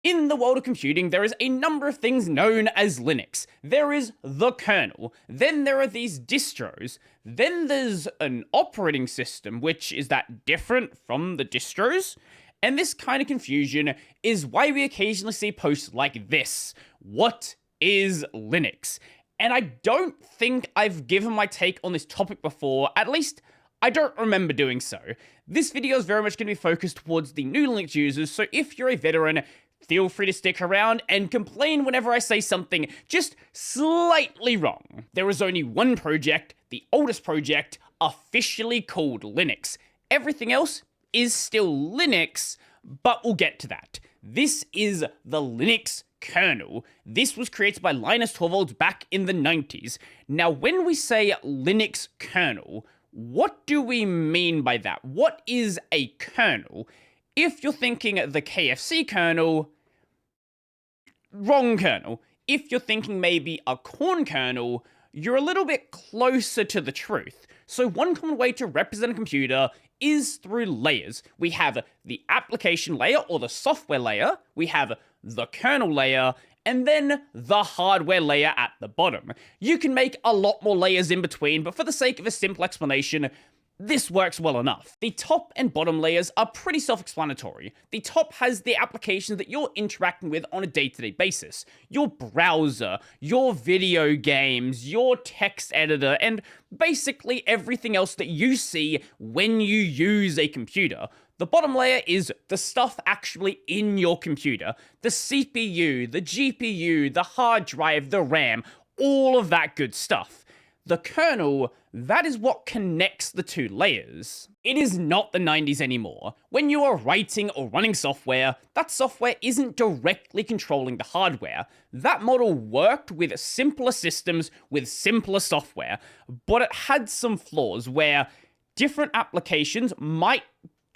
In the world of computing, there is a number of things known as Linux. There is the kernel, then there are these distros, then there's an operating system, which is that different from the distros? And this kind of confusion is why we occasionally see posts like this. What is Linux? And I don't think I've given my take on this topic before, at least I don't remember doing so. This video is very much going to be focused towards the new Linux users, so if you're a veteran, feel free to stick around and complain whenever I say something just slightly wrong. There is only one project, the oldest project, officially called Linux. Everything else is still Linux, but we'll get to that. This is the Linux kernel. This was created by Linus Torvalds back in the 90s. Now, when we say Linux kernel, what do we mean by that? What is a kernel? If you're thinking the KFC kernel, wrong kernel. If you're thinking maybe a corn kernel, you're a little bit closer to the truth. So one common way to represent a computer is through layers. We have the application layer or the software layer, we have the kernel layer, and then the hardware layer at the bottom. You can make a lot more layers in between, but for the sake of a simple explanation, this works well enough. The top and bottom layers are pretty self-explanatory. The top has the applications that you're interacting with on a day-to-day basis. Your browser, your video games, your text editor, and basically everything else that you see when you use a computer. The bottom layer is the stuff actually in your computer. The CPU, the GPU, the hard drive, the RAM, all of that good stuff. The kernel, that is what connects the two layers. It is not the 90s anymore. When you are writing or running software, that software isn't directly controlling the hardware. That model worked with simpler systems with simpler software, but it had some flaws where different applications might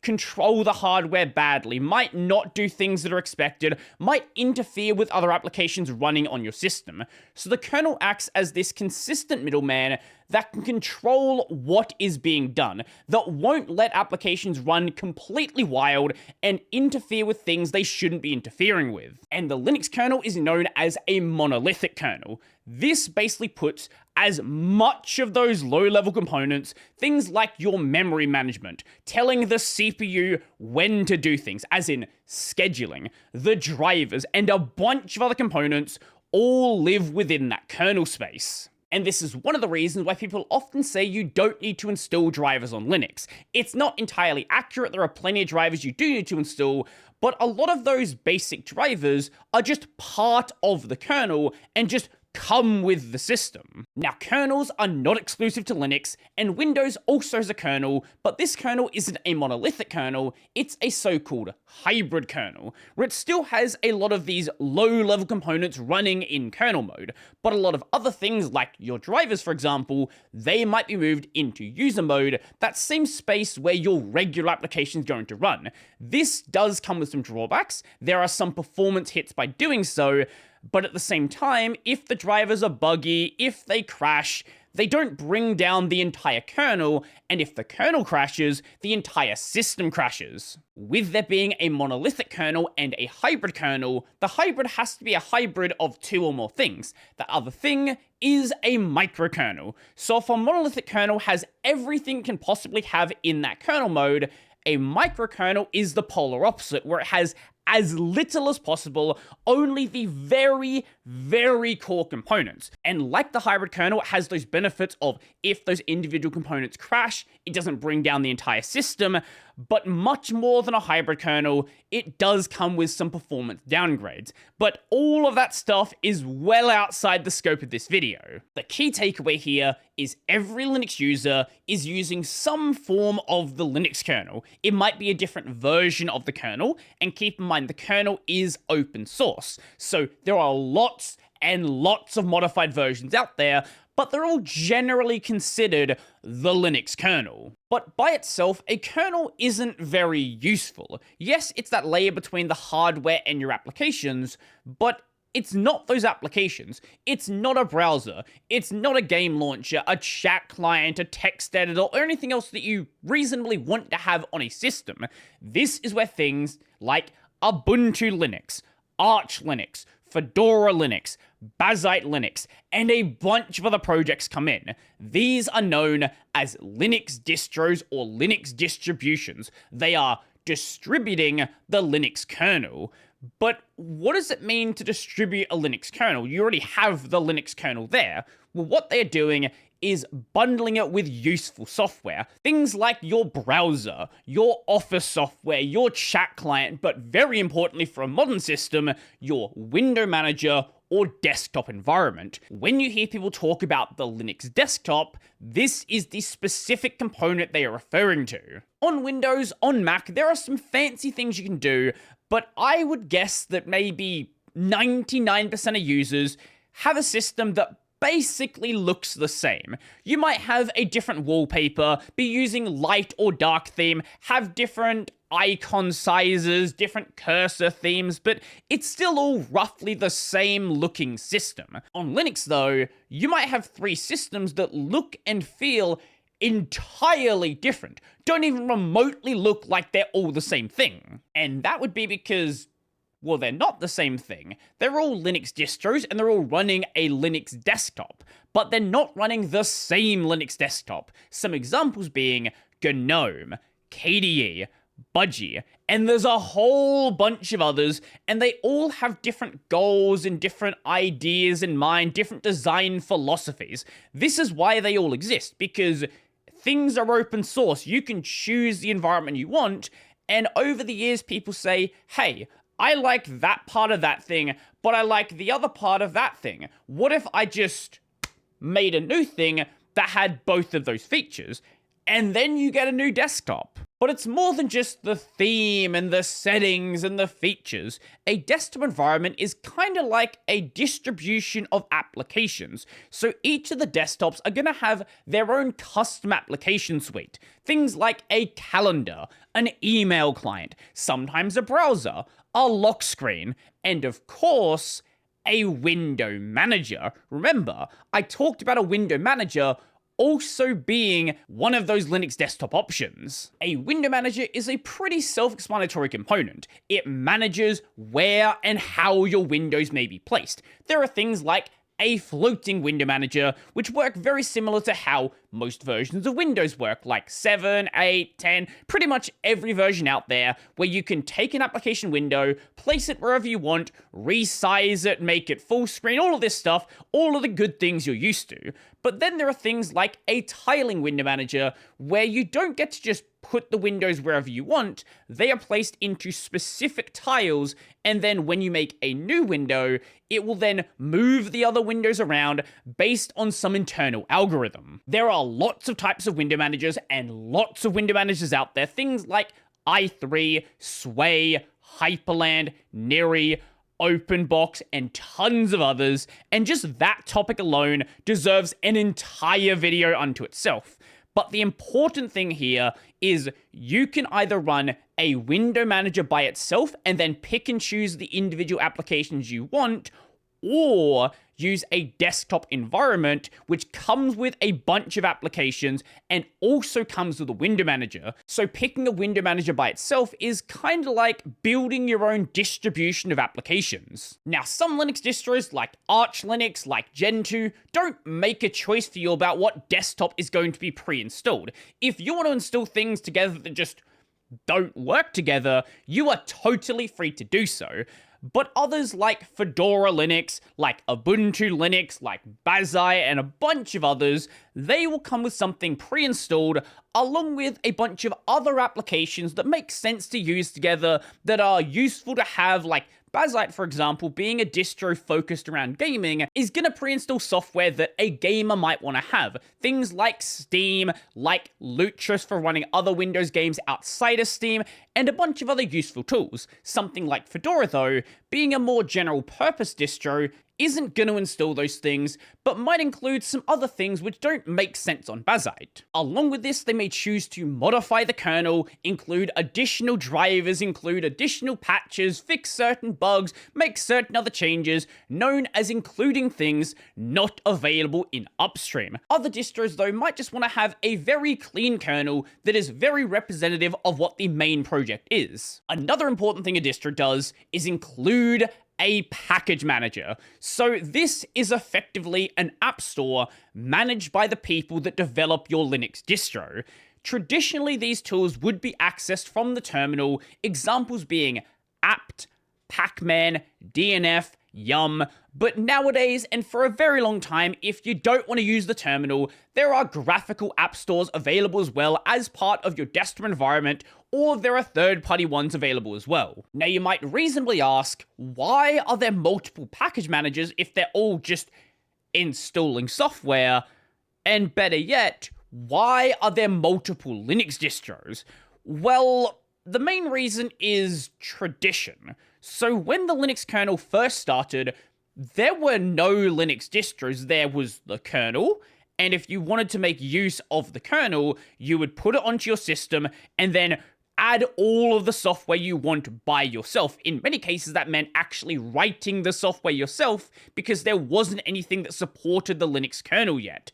control the hardware badly, might not do things that are expected, might interfere with other applications running on your system. So the kernel acts as this consistent middleman that can control what is being done, that won't let applications run completely wild and interfere with things they shouldn't be interfering with. And the Linux kernel is known as a monolithic kernel. This basically puts as much of those low-level components, things like your memory management, telling the CPU when to do things, as in scheduling, the drivers, and a bunch of other components all live within that kernel space. And this is one of the reasons why people often say you don't need to install drivers on Linux. It's not entirely accurate, there are plenty of drivers you do need to install, but a lot of those basic drivers are just part of the kernel and just come with the system. Now, kernels are not exclusive to Linux, and Windows also has a kernel, but this kernel isn't a monolithic kernel, it's a so-called hybrid kernel, where it still has a lot of these low-level components running in kernel mode, but a lot of other things, like your drivers, for example, they might be moved into user mode, that same space where your regular application is going to run. This does come with some drawbacks. There are some performance hits by doing so, but at the same time, if the drivers are buggy, if they crash, they don't bring down the entire kernel, and if the kernel crashes, the entire system crashes. With there being a monolithic kernel and a hybrid kernel, the hybrid has to be a hybrid of two or more things. The other thing is a microkernel. So if a monolithic kernel has everything it can possibly have in that kernel mode, a microkernel is the polar opposite, where it has as little as possible, only the very, very core components. And like the hybrid kernel, it has those benefits of if those individual components crash, it doesn't bring down the entire system, but much more than a hybrid kernel, it does come with some performance downgrades. But all of that stuff is well outside the scope of this video. The key takeaway here is every Linux user is using some form of the Linux kernel. It might be a different version of the kernel, and keep in mind the kernel is open source. So there are lots and lots of modified versions out there, but they're all generally considered the Linux kernel. But by itself, a kernel isn't very useful. Yes, it's that layer between the hardware and your applications, but it's not those applications. It's not a browser. It's not a game launcher, a chat client, a text editor, or anything else that you reasonably want to have on a system. This is where things like Ubuntu Linux, Arch Linux, Fedora Linux, Bazzite Linux, and a bunch of other projects come in. These are known as Linux distros or Linux distributions. They are distributing the Linux kernel. But what does it mean to distribute a Linux kernel? You already have the Linux kernel there. Well, what they're doing is bundling it with useful software. Things like your browser, your office software, your chat client, but very importantly for a modern system, your window manager or desktop environment. When you hear people talk about the Linux desktop, this is the specific component they are referring to. On Windows, on Mac, there are some fancy things you can do, but I would guess that maybe 99% of users have a system that basically looks the same. You might have a different wallpaper, be using light or dark theme, have different icon sizes, different cursor themes, but it's still all roughly the same looking system. On Linux though, you might have 3 systems that look and feel entirely different, don't even remotely look like they're all the same thing. And that would be because, well, they're not the same thing. They're all Linux distros and they're all running a Linux desktop, but they're not running the same Linux desktop. Some examples being GNOME, KDE, Budgie, and there's a whole bunch of others, and they all have different goals and different ideas in mind, different design philosophies. This is why they all exist, because things are open source. You can choose the environment you want, and over the years people say, hey, I like that part of that thing, but I like the other part of that thing. What if I just made a new thing that had both of those features? And then you get a new desktop. But it's more than just the theme and the settings and the features. A desktop environment is kind of like a distribution of applications. So each of the desktops are going to have their own custom application suite. Things like a calendar, an email client, sometimes a browser, a lock screen, and of course, a window manager. Remember, I talked about a window manager also being one of those Linux desktop options. A window manager is a pretty self-explanatory component. It manages where and how your windows may be placed. There are things like a floating window manager, which work very similar to how most versions of Windows work, like 7, 8, 10, pretty much every version out there, where you can take an application window, place it wherever you want, resize it, make it full screen, all of this stuff, all of the good things you're used to. But then there are things like a tiling window manager, where you don't get to just put the windows wherever you want. They are placed into specific tiles, and then when you make a new window, it will then move the other windows around based on some internal algorithm. There are lots of types of window managers and lots of window managers out there, things like i3, Sway, Hyperland, Neri, OpenBox, and tons of others, and just that topic alone deserves an entire video unto itself. But the important thing here is you can either run a window manager by itself and then pick and choose the individual applications you want, or use a desktop environment which comes with a bunch of applications and also comes with a window manager. So picking a window manager by itself is kind of like building your own distribution of applications. Now, some Linux distros like Arch Linux, like Gentoo, don't make a choice for you about what desktop is going to be pre-installed. If you want to install things together that just don't work together, you are totally free to do so. But others like Fedora Linux, like Ubuntu Linux, like Bazzite, and a bunch of others, they will come with something pre-installed along with a bunch of other applications that make sense to use together, that are useful to have, like Bazzite, for example, being a distro focused around gaming, is going to pre-install software that a gamer might want to have. Things like Steam, like Lutris for running other Windows games outside of Steam, and a bunch of other useful tools. Something like Fedora, though, being a more general purpose distro, isn't going to install those things, but might include some other things which don't make sense on Bazzite. Along with this, they may choose to modify the kernel, include additional drivers, include additional patches, fix certain bugs, make certain other changes, known as including things not available in upstream. Other distros, though, might just want to have a very clean kernel that is very representative of what the main project is. Another important thing a distro does is include a package manager. So this is effectively an app store managed by the people that develop your Linux distro. Traditionally, these tools would be accessed from the terminal, examples being apt, pacman, dnf, yum, but nowadays, and for a very long time, if you don't want to use the terminal, there are graphical app stores available as well as part of your desktop environment, or there are third-party ones available as well. Now you might reasonably ask, why are there multiple package managers if they're all just installing software? And better yet, why are there multiple Linux distros? Well, the main reason is tradition. So when the Linux kernel first started, there were no Linux distros. There was the kernel, and if you wanted to make use of the kernel, you would put it onto your system and then add all of the software you want by yourself. In many cases, that meant actually writing the software yourself because there wasn't anything that supported the Linux kernel yet.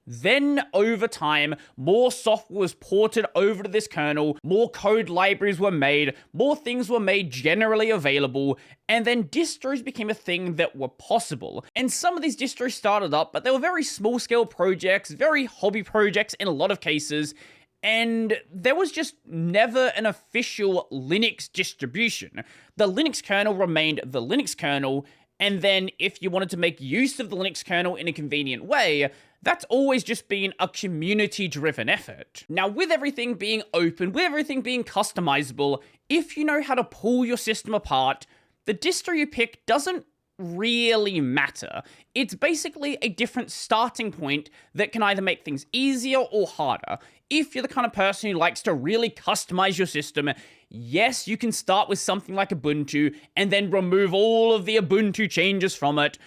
Then, over time, more software was ported over to this kernel, more code libraries were made, more things were made generally available, and then distros became a thing that were possible. And some of these distros started up, but they were very small-scale projects, very hobby projects in a lot of cases, and there was just never an official Linux distribution. The Linux kernel remained the Linux kernel, and then if you wanted to make use of the Linux kernel in a convenient way, that's always just been a community-driven effort. Now, with everything being open, with everything being customizable, if you know how to pull your system apart, the distro you pick doesn't really matter. It's basically a different starting point that can either make things easier or harder. If you're the kind of person who likes to really customize your system, yes, you can start with something like Ubuntu and then remove all of the Ubuntu changes from it.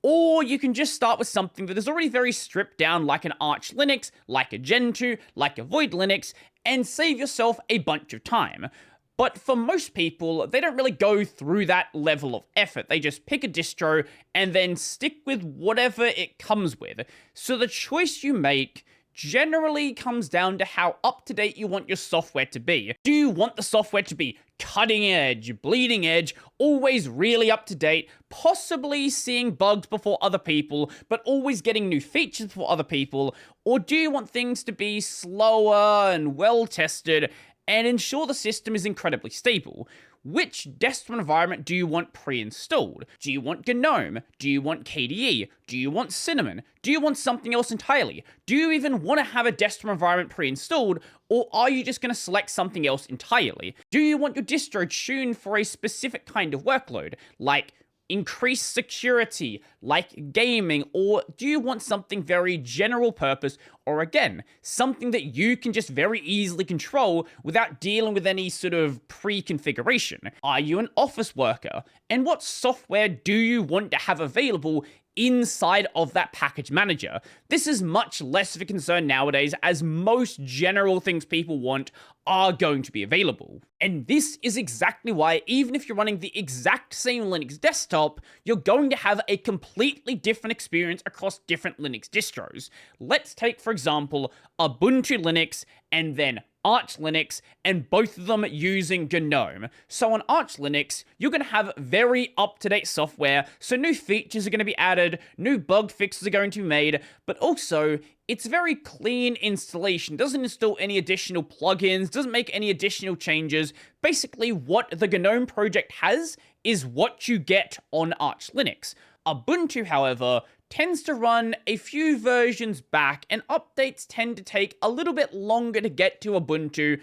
Or you can just start with something that is already very stripped down, like an Arch Linux, like a Gentoo, like a Void Linux, and save yourself a bunch of time. But for most people, they don't really go through that level of effort. They just pick a distro and then stick with whatever it comes with. So the choice you make generally comes down to how up-to-date you want your software to be. Do you want the software to be cutting edge, bleeding edge, always really up-to-date, possibly seeing bugs before other people, but always getting new features before other people? Or do you want things to be slower and well-tested and ensure the system is incredibly stable? Which desktop environment do you want pre-installed? Do you want GNOME? Do you want KDE? Do you want Cinnamon? Do you want something else entirely? Do you even want to have a desktop environment pre-installed, or are you just going to select something else entirely? Do you want your distro tuned for a specific kind of workload, like increased security, like gaming, or do you want something very general purpose, or again, something that you can just very easily control without dealing with any sort of pre-configuration? Are you an office worker? And what software do you want to have available inside of that package manager? This is much less of a concern nowadays, as most general things people want are going to be available. And this is exactly why, even if you're running the exact same Linux desktop, you're going to have a completely different experience across different Linux distros. Let's take, for example, Ubuntu Linux and then Arch Linux, and both of them using GNOME. So on Arch Linux, you're going to have very up-to-date software, so new features are going to be added, new bug fixes are going to be made, but also, it's very clean installation, doesn't install any additional plugins, doesn't make any additional changes. Basically, what the GNOME project has is what you get on Arch Linux. Ubuntu, however, tends to run a few versions back, and updates tend to take a little bit longer to get to Ubuntu,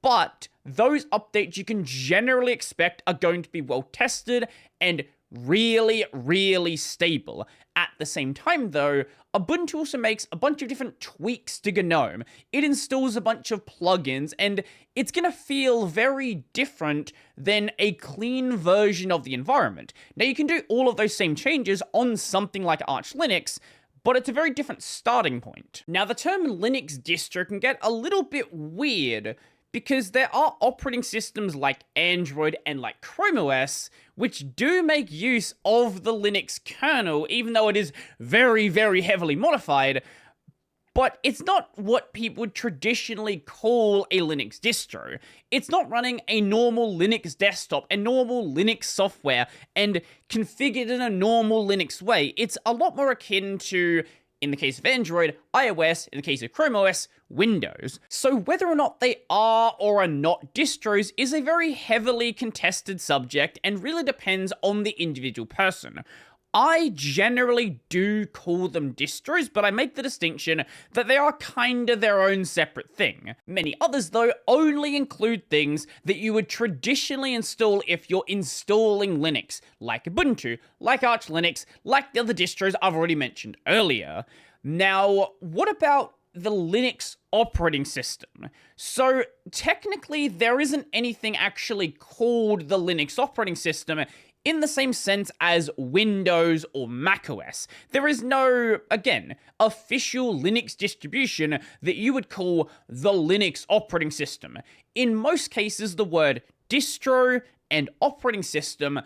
but those updates you can generally expect are going to be well tested and really, really stable. At the same time, though, Ubuntu also makes a bunch of different tweaks to GNOME. It installs a bunch of plugins, and it's going to feel very different than a clean version of the environment. Now, you can do all of those same changes on something like Arch Linux, but it's a very different starting point. Now, the term Linux distro can get a little bit weird, because there are operating systems like Android and like Chrome OS, which do make use of the Linux kernel, even though it is very, very heavily modified. but it's not what people would traditionally call a Linux distro. It's not running a normal Linux desktop and normal Linux software and configured in a normal Linux way. It's a lot more akin to, in the case of Android, iOS, in the case of Chrome OS, Windows. So whether or not they are or are not distros is a very heavily contested subject and really depends on the individual person. I generally do call them distros, but I make the distinction that they are kinda their own separate thing. Many others, though, only include things that you would traditionally install if you're installing Linux, like Ubuntu, like Arch Linux, like the other distros I've already mentioned earlier. Now, what about the Linux operating system? So, technically, there isn't anything actually called the Linux operating system in the same sense as Windows or macOS. There is no, again, official Linux distribution that you would call the Linux operating system. In most cases, the word distro and operating system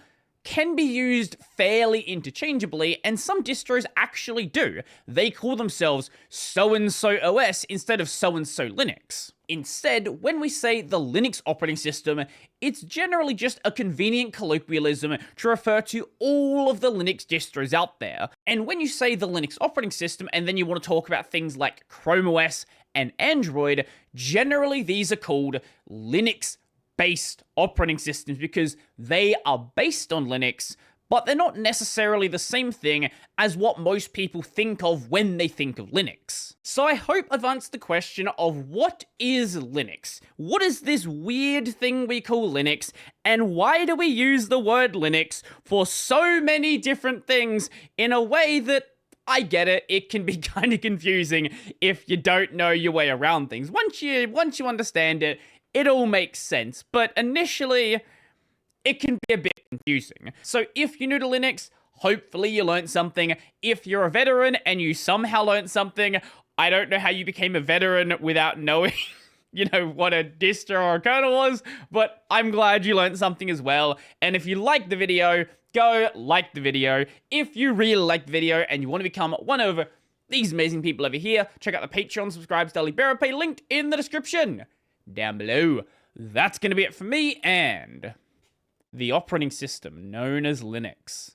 can be used fairly interchangeably, and some distros actually do. They call themselves so-and-so OS instead of so-and-so Linux. Instead, when we say the Linux operating system, it's generally just a convenient colloquialism to refer to all of the Linux distros out there. And when you say the Linux operating system and then you want to talk about things like Chrome OS and Android, generally these are called Linux-based operating systems because they are based on Linux, but they're not necessarily the same thing as what most people think of when they think of Linux. So I hope I've answered the question of what is Linux? What is this weird thing we call Linux? And why do we use the word Linux for so many different things in a way that, I get it, it can be kind of confusing if you don't know your way around things. Once you understand it, it all makes sense. But initially, it can be a bit confusing. So if you're new to Linux, hopefully you learned something. If you're a veteran and you somehow learned something, I don't know how you became a veteran without knowing, what a distro or a kernel was, but I'm glad you learned something as well. And if you liked the video, go like the video. If you really liked the video and you want to become one of these amazing people over here, check out the Patreon, subscribe to Daily Bearer Pay, linked in the description down below. That's going to be it for me and the operating system known as Linux.